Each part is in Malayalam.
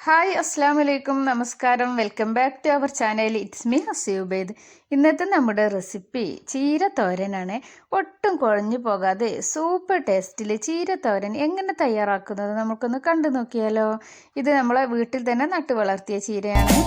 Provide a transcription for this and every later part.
ഹായ് അസ്സാം വലൈക്കും നമസ്കാരം. Welcome back to our channel. It's me ഹസീബേദ്. ഇന്നത്തെ നമ്മുടെ റെസിപ്പി ചീര തോരനാണ്. ഒട്ടും കുഴഞ്ഞു പോകാതെ സൂപ്പർ ടേസ്റ്റിൽ ചീര തോരൻ എങ്ങനെ തയ്യാറാക്കുന്നത് നമുക്കൊന്ന് കണ്ടു നോക്കിയാലോ. ഇത് നമ്മളെ വീട്ടിൽ തന്നെ നട്ടു വളർത്തിയ ചീരയാണ്.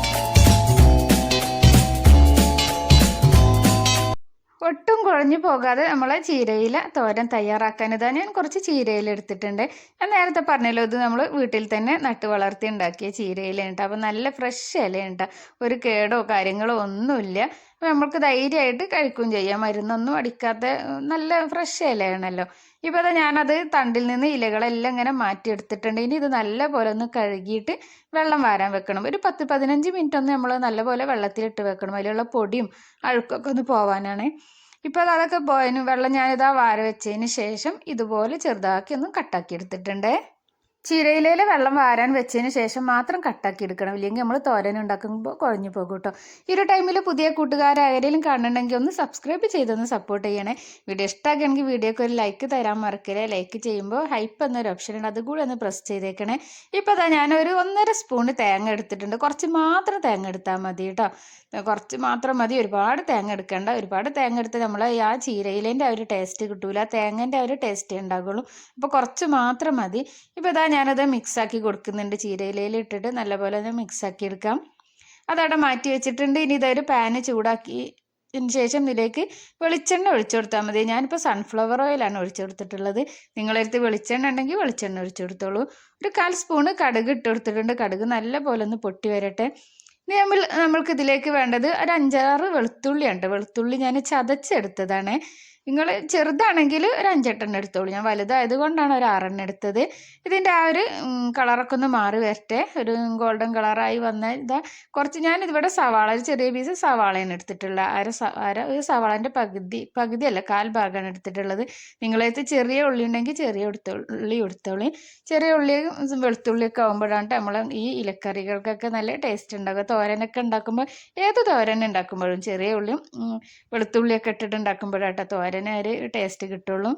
ഒട്ടും കുഴഞ്ഞു പോകാതെ നമ്മളെ ചീരയില തോരൻ തയ്യാറാക്കാൻ ഇതാ ഞാൻ കുറച്ച് ചീരയില എടുത്തിട്ടുണ്ട്. ഞാൻ നേരത്തെ പറഞ്ഞല്ലോ, ഇത് നമ്മൾ വീട്ടിൽ തന്നെ നട്ട് വളർത്തി ഉണ്ടാക്കിയ ചീരയിലുണ്ട്. അപ്പോൾ നല്ല ഫ്രഷ് ഇലയുണ്ട്, ഒരു കേടോ കാര്യങ്ങളോ ഒന്നുമില്ല. അപ്പോൾ നമുക്ക് ധൈര്യമായിട്ട് കഴിക്കുകയും ചെയ്യാം. മരുന്നൊന്നും അടിക്കാത്ത നല്ല ഫ്രഷ് ഇലയാണല്ലോ. ഇപ്പോൾ അത് ഞാനത് തണ്ടിൽ നിന്ന് ഇലകളെല്ലാം ഇങ്ങനെ മാറ്റിയെടുത്തിട്ടുണ്ട്. ഇനി ഇത് നല്ല പോലെ ഒന്ന് കഴുകിയിട്ട് വെള്ളം വാരാൻ വെക്കണം. ഒരു 10-15 മിനിറ്റ് ഒന്ന് നമ്മൾ നല്ലപോലെ വെള്ളത്തിലിട്ട് വെക്കണം. അതിലുള്ള പൊടിയും അഴുക്കൊക്കെ ഒന്ന് പോവാനാണ്. ഇപ്പോൾ അതൊക്കെ പോയതിന് വെള്ളം ഞാനിതാ വാര വെച്ചതിന് ശേഷം ഇതുപോലെ ചെറുതാക്കി ഒന്ന് കട്ടാക്കി എടുത്തിട്ടുണ്ട്. ചീരയിലയിൽ വെള്ളം വാരാൻ വെച്ചതിന് ശേഷം മാത്രം കട്ടാക്കി എടുക്കണം, ഇല്ലെങ്കിൽ നമ്മൾ തോരൻ ഉണ്ടാക്കുമ്പോൾ കുഴഞ്ഞു പോകും കേട്ടോ. ഈ ഒരു ടൈമിൽ പുതിയ കൂട്ടുകാരാരെങ്കിലും കാണണമെങ്കിൽ ഒന്ന് സബ്സ്ക്രൈബ് ചെയ്തൊന്ന് സപ്പോർട്ട് ചെയ്യണേ. വീഡിയോ ഇഷ്ടമാക്കുകയാണെങ്കിൽ വീഡിയോക്ക് ഒരു ലൈക്ക് തരാൻ മറക്കരുത്. ലൈക്ക് ചെയ്യുമ്പോൾ ഹൈപ്പ് എന്നൊരു ഓപ്ഷൻ ഉണ്ട്, അതുകൂടി ഒന്ന് പ്രസ് ചെയ്തേക്കണേ. ഇപ്പോൾ അതാ ഞാനൊരു 1.5 സ്പൂണ് തേങ്ങ എടുത്തിട്ടുണ്ട്. കുറച്ച് മാത്രം തേങ്ങ എടുത്താൽ മതി കേട്ടോ, കുറച്ച് മാത്രം മതി. ഒരുപാട് തേങ്ങ എടുക്കേണ്ട. ഒരുപാട് തേങ്ങ എടുത്ത് നമ്മൾ ആ ചീരയിലേൻ്റെ ആ ഒരു ടേസ്റ്റ് കിട്ടൂല, തേങ്ങേൻ്റെ ആ ഒരു ടേസ്റ്റേ ഉണ്ടാകുള്ളൂ. അപ്പോൾ കുറച്ച് മാത്രം മതി. ഇപ്പോൾ ഇതാ ഞാനത് മിക്സാക്കി കൊടുക്കുന്നുണ്ട്. ചീരയിലയിൽ ഇട്ടിട്ട് നല്ലപോലെ ഒന്ന് മിക്സാക്കി എടുക്കാം. അതവിടെ മാറ്റി വെച്ചിട്ടുണ്ട്. ഇനി ഇതൊരു പാന് ചൂടാക്കി ശേഷം ഇതിലേക്ക് വെളിച്ചെണ്ണ ഒഴിച്ചു കൊടുത്താൽ മതി. ഞാനിപ്പോൾ സൺഫ്ലവർ ഓയിലാണ് ഒഴിച്ചു കൊടുത്തിട്ടുള്ളത്. നിങ്ങളടുത്ത് വെളിച്ചെണ്ണ ഉണ്ടെങ്കിൽ വെളിച്ചെണ്ണ ഒഴിച്ചു കൊടുത്തോളൂ. ഒരു 1/4 സ്പൂണ് കടുക് ഇട്ട് കൊടുത്തിട്ടുണ്ട്. കടുക് നല്ല പോലെ ഒന്ന് പൊട്ടി വരട്ടെ. ഇനി നമ്മൾക്ക് ഇതിലേക്ക് വേണ്ടത് ഒരു 5-6 വെളുത്തുള്ളിയുണ്ട്. വെളുത്തുള്ളി ഞാൻ ചതച്ചെടുത്തതാണ്. നിങ്ങൾ ചെറുതാണെങ്കിൽ ഒരു 5-8 എടുത്തോളൂ. ഞാൻ വലുതായത് കൊണ്ടാണ് ഒരു 6 എടുത്തത്. ഇതിൻ്റെ ആ ഒരു കളറൊക്കെ ഒന്ന് മാറി വരട്ടെ. ഒരു ഗോൾഡൻ കളറായി വന്ന ഇതാ കുറച്ച് ഞാനിതിവിടെ സവാള, ഒരു ചെറിയ പീസ് സവാളയാണ് എടുത്തിട്ടുള്ളത്. ഒരു സവാളേൻ്റെ പകുതിയല്ല 1/4 ഭാഗമാണ് എടുത്തിട്ടുള്ളത്. നിങ്ങളേത് ചെറിയ ഉള്ളി ഉണ്ടെങ്കിൽ ചെറിയ ഉള്ളി എടുത്തോളി. ചെറിയ ഉള്ളിയും വെളുത്തുള്ളിയൊക്കെ ആകുമ്പോഴാണ് നമ്മൾ ഈ ഇലക്കറികൾക്കൊക്കെ നല്ല ടേസ്റ്റ് ഉണ്ടാകുക. തോരനൊക്കെ ഉണ്ടാക്കുമ്പോൾ, ഏത് തോരൻ ഉണ്ടാക്കുമ്പോഴും ചെറിയ ഉള്ളിയും വെളുത്തുള്ളിയൊക്കെ ഇട്ടിട്ട് ഉണ്ടാക്കുമ്പോഴാട്ടോ തോരന് ഒരു ടേസ്റ്റ് കിട്ടുള്ളൂ.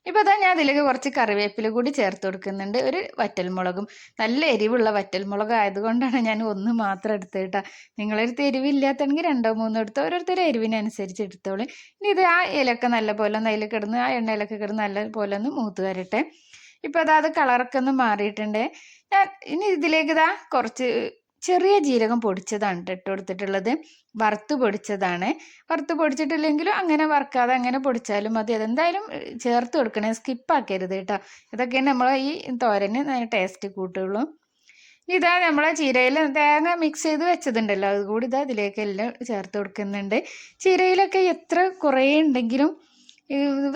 ഇപ്പോൾ അതാ ഞാൻ അതിലേക്ക് കുറച്ച് കറിവേപ്പില കൂടി ചേർത്ത് കൊടുക്കുന്നുണ്ട്. ഒരു വറ്റൽമുളകും, നല്ല എരിവുള്ള വറ്റൽമുളക് ആയതുകൊണ്ടാണ് ഞാൻ 1 മാത്രം എടുത്തിട്ടാ. നിങ്ങളൊരു എരിവില്ലാത്തതെങ്കിൽ 2-3 എടുത്തോ, ഓരോരുത്തരും എരിവിനനുസരിച്ച് എടുത്തോളൂ. ഇനി ഇത് ആ ഇലയൊക്കെ നല്ല പോലെ ഒന്ന് അതിൽ കിടന്ന്, ആ എണ്ണയിലൊക്കെ കിടന്ന് നല്ല പോലെ ഒന്ന് മൂത്ത് വരട്ടെ. ഇപ്പോൾ അത് കളറൊക്കെ ഒന്ന് മാറിയിട്ടുണ്ട്. ഞാൻ ഇനി ഇതിലേക്ക് ഇതാ കുറച്ച് ചെറിയ ജീരകം പൊടിച്ചതാണ് ഇട്ട് കൊടുത്തിട്ടുള്ളത്. വറുത്ത് പൊടിച്ചതാണ്. വറുത്ത് പൊടിച്ചിട്ടില്ലെങ്കിലും അങ്ങനെ വറുക്കാതെ അങ്ങനെ പൊടിച്ചാലും മതി. അതെന്തായാലും ചേർത്ത് കൊടുക്കണേ, സ്കിപ്പാക്കരുത് കേട്ടോ. ഇതൊക്കെയാണ് നമ്മൾ ഈ തോരന് ടേസ്റ്റ് കൂട്ടുള്ളൂ. ഇതാ നമ്മളെ ചീരയിൽ തേങ്ങ മിക്സ് ചെയ്ത് വെച്ചതുണ്ടല്ലോ, അതുകൂടി ഇതാ ഇതിലേക്കെല്ലാം ചേർത്ത് കൊടുക്കുന്നുണ്ട്. ചീരയിലൊക്കെ എത്ര കുറേ ഉണ്ടെങ്കിലും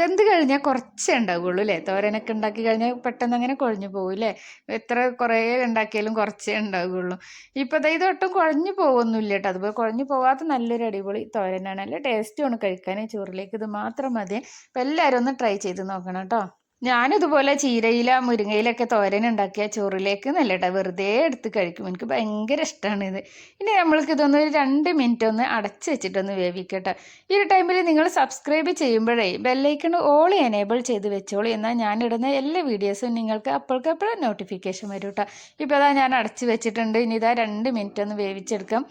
വെന്ത് കഴിഞ്ഞാൽ കുറച്ചേ ഉണ്ടാവുകയുള്ളൂ അല്ലേ. തോരനൊക്കെ ഉണ്ടാക്കി കഴിഞ്ഞാൽ പെട്ടെന്ന് അങ്ങനെ കുഴഞ്ഞു പോകില്ലേ. എത്ര കുറേ ഉണ്ടാക്കിയാലും കുറച്ചേ ഉണ്ടാവുകയുള്ളൂ. ഇപ്പോൾ ഇത് ഒട്ടും കുഴഞ്ഞു പോകുന്നില്ല കേട്ടോ. അതുപോലെ കുഴഞ്ഞു പോകാത്ത നല്ലൊരു അടിപൊളി തോരനാണ്. നല്ല ടേസ്റ്റുമാണ് കഴിക്കാൻ. ചോറിലേക്ക് ഇത് മാത്രം മതി. അപ്പോൾ എല്ലാവരും ഒന്ന് ട്രൈ ചെയ്ത് നോക്കണം കേട്ടോ. ഞാനിതുപോലെ ചീരയില മുരിങ്ങയിലൊക്കെ തോരൻ ഉണ്ടാക്കിയ ചോറിലേക്ക് നല്ല കേട്ടോ വെറുതെ എടുത്ത് കഴിക്കും. എനിക്ക് ഭയങ്കര ഇഷ്ടമാണ് ഇത്. ഇനി നമ്മൾക്ക് ഇതൊന്ന് 2 മിനിറ്റ് ഒന്ന് അടച്ച് വെച്ചിട്ടൊന്ന് വേവിക്കട്ടെ. ഈ ഒരു ടൈമിൽ നിങ്ങൾ സബ്സ്ക്രൈബ് ചെയ്യുമ്പോഴേ ബെല്ലൈക്കൺ ഓൾ എനേബിൾ ചെയ്ത് വെച്ചോളൂ. എന്നാൽ ഞാനിടുന്ന എല്ലാ വീഡിയോസും നിങ്ങൾക്ക് അപ്പോഴേക്കപ്പോഴും നോട്ടിഫിക്കേഷൻ വരും കേട്ടോ. ഇപ്പോൾ അതാ ഞാൻ അടച്ച് വെച്ചിട്ടുണ്ട്. ഇനി ഇതാ 2 മിനിറ്റ് ഒന്ന് വേവിച്ചെടുക്കാം.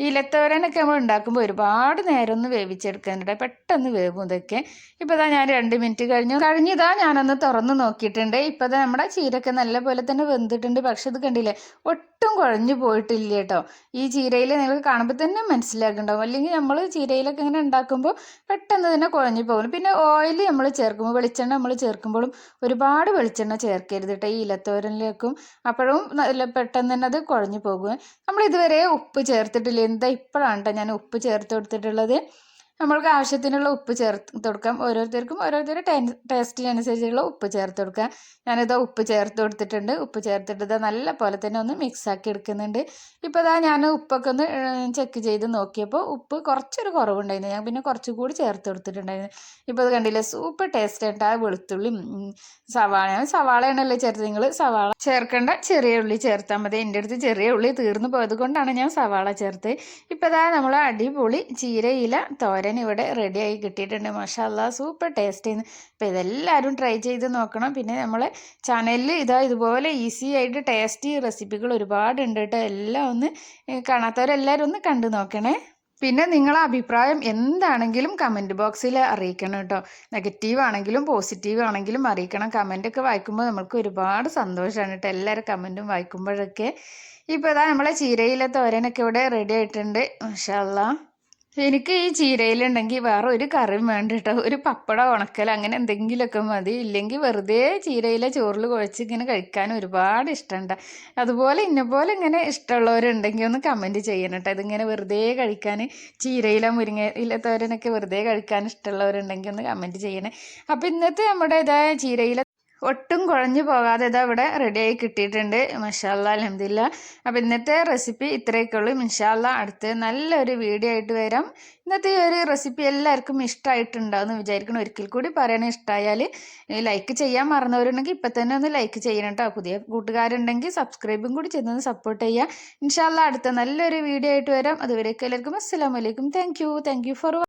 ഇലത്തോരനൊക്കെ നമ്മൾ ഉണ്ടാക്കുമ്പോൾ ഒരുപാട് നേരം ഒന്ന് വേവിച്ചെടുക്കാനുണ്ട്, പെട്ടെന്ന് വേവും ഇതൊക്കെ. ഇപ്പോൾ ഇതാ ഞാൻ 2 മിനിറ്റ് കഴിഞ്ഞിതാ ഞാനൊന്ന് തുറന്ന് നോക്കിയിട്ടുണ്ട്. ഇപ്പോൾ ഇതാ നമ്മുടെ ചീരയൊക്കെ നല്ല പോലെ തന്നെ വെന്തിട്ടുണ്ട്. പക്ഷെ ഇത് കണ്ടില്ലേ, ഒട്ടും കുഴഞ്ഞു പോയിട്ടില്ല കേട്ടോ. ഈ ചീരയിൽ നിങ്ങൾക്ക് കാണുമ്പോൾ തന്നെ മനസ്സിലാക്കുന്നുണ്ടാവും. അല്ലെങ്കിൽ നമ്മൾ ചീരയിലൊക്കെ ഇങ്ങനെ ഉണ്ടാക്കുമ്പോൾ പെട്ടെന്ന് തന്നെ കുഴഞ്ഞു പോകും. പിന്നെ ഓയിൽ നമ്മൾ ചേർക്കുമ്പോൾ, വെളിച്ചെണ്ണ നമ്മൾ ചേർക്കുമ്പോഴും ഒരുപാട് വെളിച്ചെണ്ണ ചേർക്കരുത് കേട്ടോ ഈ ഇലത്തോരനിലേക്കും. അപ്പോഴും പെട്ടെന്ന് തന്നെ അത് കുഴഞ്ഞു പോകും. നമ്മൾ ഇതുവരെ ഉപ്പ് ചേർത്തിട്ടില്ല. എന്താ ഇപ്പോഴാണ് കേട്ടോ ഞാൻ ഉപ്പ് ചേർത്ത് കൊടുത്തിട്ടുള്ളത്. നമ്മൾക്ക് ആവശ്യത്തിനുള്ള ഉപ്പ് ചേർത്ത് കൊടുക്കാം. ഓരോരുത്തരുടെ ടേസ്റ്റിനനുസരിച്ചുള്ള ഉപ്പ് ചേർത്ത് കൊടുക്കാം. ഞാനിതാ ഉപ്പ് ചേർത്ത് കൊടുത്തിട്ടുണ്ട്. ഉപ്പ് ചേർത്തിട്ട് നല്ല പോലെ തന്നെ ഒന്ന് മിക്സാക്കി എടുക്കുന്നുണ്ട്. ഇപ്പോൾ ഇതാ ഞാൻ ഉപ്പൊക്കെ ഒന്ന് ചെക്ക് ചെയ്ത് നോക്കിയപ്പോൾ ഉപ്പ് കുറച്ചൊരു കുറവുണ്ടായിരുന്നു. ഞാൻ പിന്നെ കുറച്ചുകൂടി ചേർത്ത് കൊടുത്തിട്ടുണ്ടായിരുന്നു. ഇപ്പോൾ അത് കണ്ടില്ലേ, സൂപ്പർ ടേസ്റ്റ് ആയിട്ട് ആ വെളുത്തുള്ളിയും സവാളയാണല്ലോ ചേർത്ത്. നിങ്ങൾ സവാള ചേർക്കേണ്ട, ചെറിയ ഉള്ളി ചേർത്താൽ മതി. എൻ്റെ അടുത്ത് ചെറിയ ഉള്ളി തീർന്നു പോയത് കൊണ്ടാണ് ഞാൻ സവാള ചേർത്ത്. ഇപ്പോൾ ഇതാ നമ്മൾ അടിപൊളി ചീരയില തോരൻ തോരൻ ഇവിടെ റെഡിയായി കിട്ടിയിട്ടുണ്ട്. മാഷാ അല്ലാ സൂപ്പർ ടേസ്റ്റിന്ന്. അപ്പോൾ ഇതെല്ലാവരും ട്രൈ ചെയ്ത് നോക്കണം. പിന്നെ നമ്മളെ ചാനലിൽ ഇതുപോലെ ഈസി ആയിട്ട് ടേസ്റ്റി റെസിപ്പികൾ ഒരുപാടുണ്ട് കേട്ടോ. എല്ലാം ഒന്ന് കാണാത്തവരെല്ലാവരും ഒന്ന് കണ്ടു നോക്കണേ. പിന്നെ നിങ്ങളെ അഭിപ്രായം എന്താണെങ്കിലും കമൻറ്റ് ബോക്സിൽ അറിയിക്കണം കേട്ടോ. നെഗറ്റീവ് ആണെങ്കിലും പോസിറ്റീവ് ആണെങ്കിലും അറിയിക്കണം. കമൻറ്റൊക്കെ വായിക്കുമ്പോൾ നമുക്ക് ഒരുപാട് സന്തോഷമാണ് കേട്ടോ, എല്ലാവരും കമൻറ്റും വായിക്കുമ്പോഴൊക്കെ. ഇപ്പോൾ ഇതാ നമ്മളെ ചീരയിലെ തോരനൊക്കെ ഇവിടെ റെഡി ആയിട്ടുണ്ട്. മാഷാ അല്ലാ. എനിക്ക് ഈ ചീരയിലുണ്ടെങ്കിൽ വേറെ ഒരു കറിയും വേണ്ട കേട്ടോ. ഒരു പപ്പടം ഉണക്കൽ അങ്ങനെ എന്തെങ്കിലുമൊക്കെ മതി. ഇല്ലെങ്കിൽ വെറുതെ ചീരയിലെ ചോറിൽ കുഴച്ച് ഇങ്ങനെ കഴിക്കാൻ ഒരുപാട് ഇഷ്ടമുണ്ട്. അതുപോലെ ഇന്നെപ്പോലെ ഇങ്ങനെ ഇഷ്ടമുള്ളവരുണ്ടെങ്കിൽ ഒന്ന് കമൻറ്റ് ചെയ്യണം കേട്ടോ. ഇതിങ്ങനെ വെറുതെ കഴിക്കാൻ, ചീരയില മുരിങ്ങയില തോരനൊക്കെ വെറുതെ കഴിക്കാൻ ഇഷ്ടമുള്ളവരുണ്ടെങ്കിൽ ഒന്ന് കമൻറ്റ് ചെയ്യണേ. അപ്പോൾ ഇന്നത്തെ നമ്മുടെ ഇതായ ചീരയില ഒട്ടും കുഴഞ്ഞു പോകാതെ ഇതാ ഇവിടെ റെഡിയായി കിട്ടിയിട്ടുണ്ട്. മാഷാ അല്ലാ അൽഹംദുലില്ലാ. അപ്പോൾ ഇന്നത്തെ റെസിപ്പി ഇത്രയൊക്കെ ഉള്ളൂ. ഇൻഷാ അല്ലാ അടുത്ത് നല്ലൊരു വീഡിയോ ആയിട്ട് വരാം. ഇന്നത്തെ ഈ ഒരു റെസിപ്പി എല്ലാവർക്കും ഇഷ്ടമായിട്ടുണ്ടാവുമെന്ന് വിചാരിക്കണം. ഒരിക്കൽ കൂടി പറയണേ, ഇഷ്ടമായാൽ ലൈക്ക് ചെയ്യാൻ മറന്നവരുണ്ടെങ്കിൽ ഇപ്പം തന്നെ ഒന്ന് ലൈക്ക് ചെയ്യണം കേട്ടോ. പുതിയ കൂട്ടുകാരുണ്ടെങ്കിൽ സബ്സ്ക്രൈബും കൂടി ചെയ്തൊന്ന് സപ്പോർട്ട് ചെയ്യുക. ഇൻഷാ അല്ലാ അടുത്ത നല്ലൊരു വീഡിയോ ആയിട്ട് വരാം. അതുവരെയൊക്കെ എല്ലാവർക്കും അസ്സലാമു അലൈക്കും. Thank you for